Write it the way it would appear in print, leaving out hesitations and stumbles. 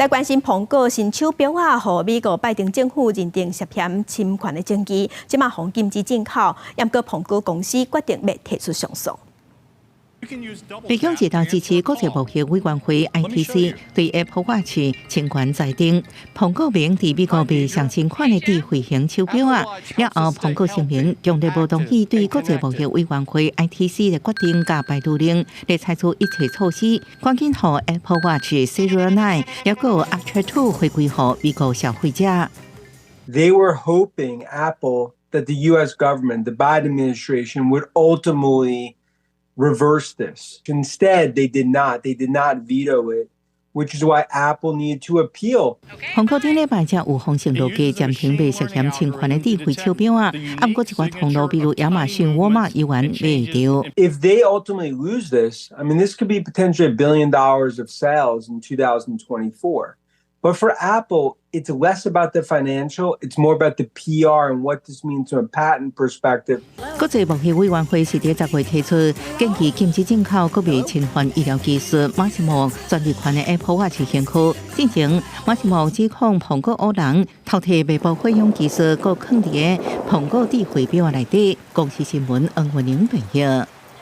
来关心苹果新手表啊，和美国拜登政府认定涉嫌侵权的证据，即马红禁止进口，不过苹果公司决定要提出上诉。 北京指导支持国际贸易委员会 （ITC） 对 Apple Watch 侵权裁定，苹果明伫美国被上侵权的智慧型手表啊。了后，苹果声明强烈无同意对国际贸易委员会 （ITC） 的决定加摆渡令，来采取一切措施，赶紧让 Apple Watch Series 9也个 Ultra 2回归予美国消费者。They were hoping Apple that the U.S. government, the Biden administration, would ultimately reverse this. Instead, they did not. They did not veto it, which is why Apple needed to appeal. 苹果顶礼拜才有风声落地暂停被涉嫌侵权的智慧手表啊，不过一寡通路，比如亚马逊、沃尔玛依然未掉。If they ultimately lose this, I mean, this could be potentially $1 billion of sales in 2024. But for Apple, it's less about the financial, it's more about the PR and what this means from a patent perspective. 国际贸易委员会是伫10月提出建议禁止进口个别侵犯医疗技术马西莫专利权的 Apple Watch 型号。进前，马西莫指控苹果乌人偷摕未报费用技术，搁藏伫个苹果智慧表内底。公司新闻，恩文玲报道。